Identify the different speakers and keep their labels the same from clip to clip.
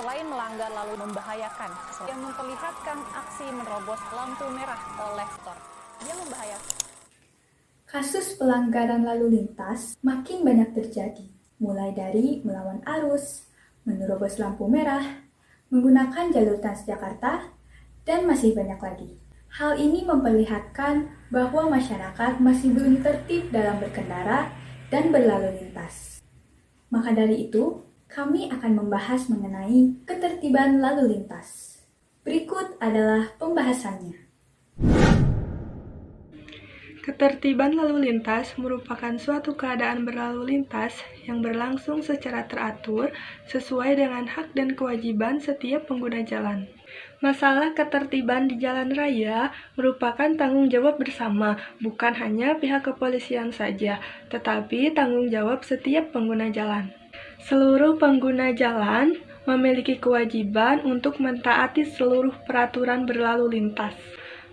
Speaker 1: selain melanggar lalu membahayakan, yang memperlihatkan aksi menerobos lampu merah oleh motor. Dia membahayakan.
Speaker 2: Kasus pelanggaran lalu lintas makin banyak terjadi, mulai dari melawan arus, menerobos lampu merah, menggunakan jalur Transjakarta, dan masih banyak lagi. Hal ini memperlihatkan bahwa masyarakat masih belum tertib dalam berkendara dan berlalu lintas. Maka dari itu, kami akan membahas mengenai ketertiban lalu lintas. Berikut adalah pembahasannya.
Speaker 3: Ketertiban lalu lintas merupakan suatu keadaan berlalu lintas yang berlangsung secara teratur sesuai dengan hak dan kewajiban setiap pengguna jalan. Masalah ketertiban di jalan raya merupakan tanggung jawab bersama, bukan hanya pihak kepolisian saja, tetapi tanggung jawab setiap pengguna jalan. Seluruh pengguna jalan memiliki kewajiban untuk mentaati seluruh peraturan berlalu lintas.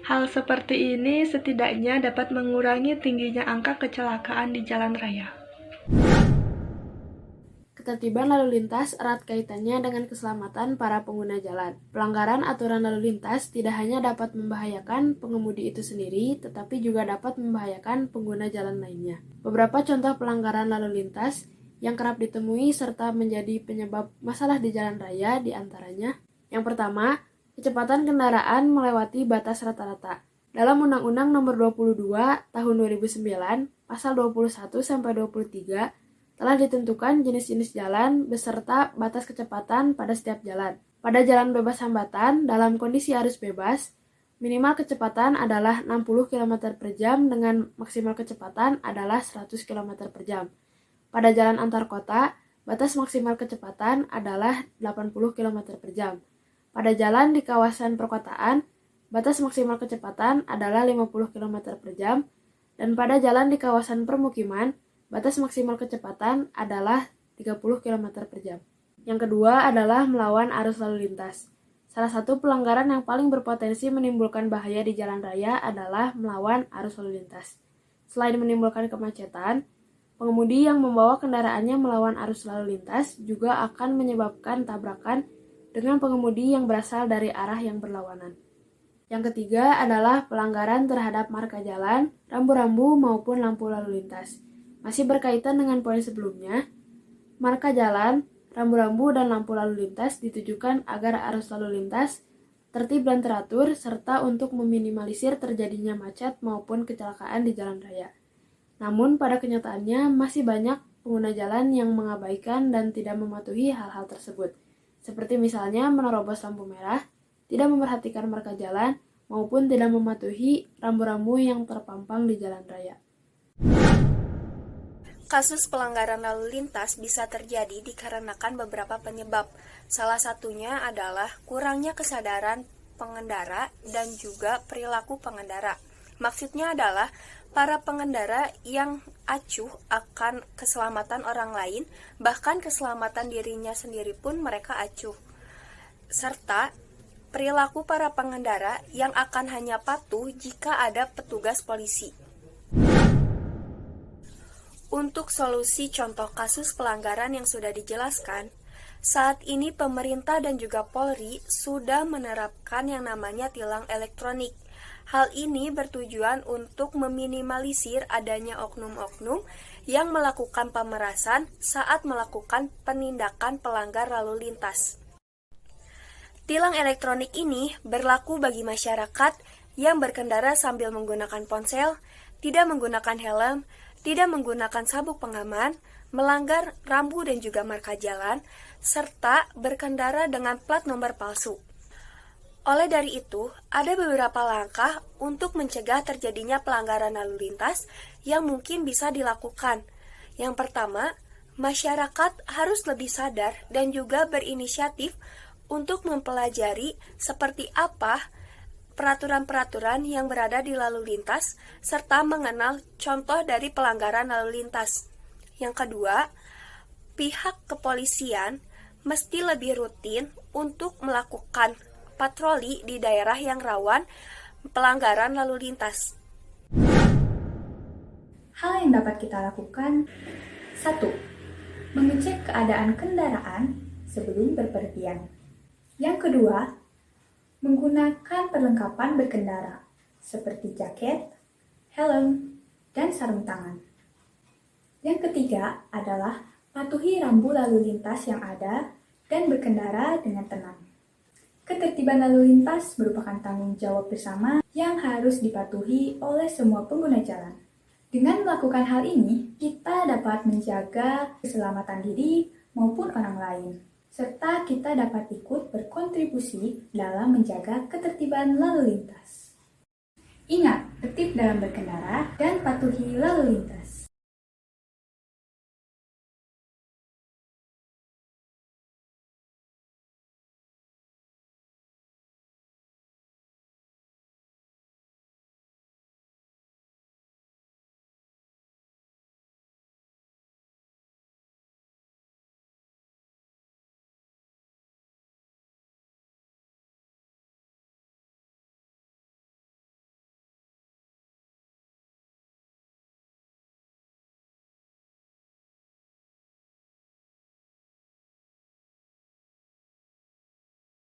Speaker 3: Hal seperti ini setidaknya dapat mengurangi tingginya angka kecelakaan di jalan raya.
Speaker 4: Ketertiban lalu lintas erat kaitannya dengan keselamatan para pengguna jalan. Pelanggaran aturan lalu lintas tidak hanya dapat membahayakan pengemudi itu sendiri, tetapi juga dapat membahayakan pengguna jalan lainnya. Beberapa contoh pelanggaran lalu lintas yang kerap ditemui serta menjadi penyebab masalah di jalan raya diantaranya. Yang pertama, kecepatan kendaraan melewati batas rata-rata. Dalam Undang-Undang Nomor 22 Tahun 2009, Pasal 21-23 telah ditentukan jenis-jenis jalan beserta batas kecepatan pada setiap jalan. Pada jalan bebas hambatan, dalam kondisi arus bebas, minimal kecepatan adalah 60 km per jam dengan maksimal kecepatan adalah 100 km per jam. Pada jalan antar kota, batas maksimal kecepatan adalah 80 km per jam. Pada jalan di kawasan perkotaan, batas maksimal kecepatan adalah 50 km per jam, dan pada jalan di kawasan permukiman, batas maksimal kecepatan adalah 30 km per jam. Yang kedua adalah melawan arus lalu lintas. Salah satu pelanggaran yang paling berpotensi menimbulkan bahaya di jalan raya adalah melawan arus lalu lintas. Selain menimbulkan kemacetan, pengemudi yang membawa kendaraannya melawan arus lalu lintas juga akan menyebabkan tabrakan dengan pengemudi yang berasal dari arah yang berlawanan. Yang ketiga adalah pelanggaran terhadap marka jalan, rambu-rambu maupun lampu lalu lintas. Masih berkaitan dengan poin sebelumnya, marka jalan, rambu-rambu dan lampu lalu lintas ditujukan agar arus lalu lintas tertib dan teratur serta untuk meminimalisir terjadinya macet maupun kecelakaan di jalan raya. Namun pada kenyataannya masih banyak pengguna jalan yang mengabaikan dan tidak mematuhi hal-hal tersebut. Seperti misalnya menerobos lampu merah, tidak memperhatikan marka jalan, maupun tidak mematuhi rambu-rambu yang terpampang di jalan raya.
Speaker 5: Kasus pelanggaran lalu lintas bisa terjadi dikarenakan beberapa penyebab. Salah satunya adalah kurangnya kesadaran pengendara dan juga perilaku pengendara. Maksudnya adalah para pengendara yang acuh akan keselamatan orang lain, bahkan keselamatan dirinya sendiri pun mereka acuh. Serta perilaku para pengendara yang akan hanya patuh jika ada petugas polisi. Untuk solusi contoh kasus pelanggaran yang sudah dijelaskan, saat ini pemerintah dan juga Polri sudah menerapkan yang namanya tilang elektronik. Hal ini bertujuan untuk meminimalisir adanya oknum-oknum yang melakukan pemerasan saat melakukan penindakan pelanggar lalu lintas. Tilang elektronik ini berlaku bagi masyarakat yang berkendara sambil menggunakan ponsel, tidak menggunakan helm, tidak menggunakan sabuk pengaman, melanggar rambu dan juga marka jalan, serta berkendara dengan plat nomor palsu. Oleh dari itu, ada beberapa langkah untuk mencegah terjadinya pelanggaran lalu lintas yang mungkin bisa dilakukan. Yang pertama, masyarakat harus lebih sadar dan juga berinisiatif untuk mempelajari seperti apa peraturan-peraturan yang berada di lalu lintas, serta mengenal contoh dari pelanggaran lalu lintas. Yang kedua, pihak kepolisian mesti lebih rutin untuk melakukan patroli di daerah yang rawan pelanggaran lalu lintas.
Speaker 2: Hal yang dapat kita lakukan: 1. Mengecek keadaan kendaraan sebelum berpergian. Yang kedua, menggunakan perlengkapan berkendara seperti jaket, helm, dan sarung tangan. Yang ketiga adalah patuhi rambu lalu lintas yang ada dan berkendara dengan tenang. Ketertiban lalu lintas merupakan tanggung jawab bersama yang harus dipatuhi oleh semua pengguna jalan. Dengan melakukan hal ini, kita dapat menjaga keselamatan diri maupun orang lain, serta kita dapat ikut berkontribusi dalam menjaga ketertiban lalu lintas. Ingat, tertib dalam berkendara dan patuhi lalu lintas.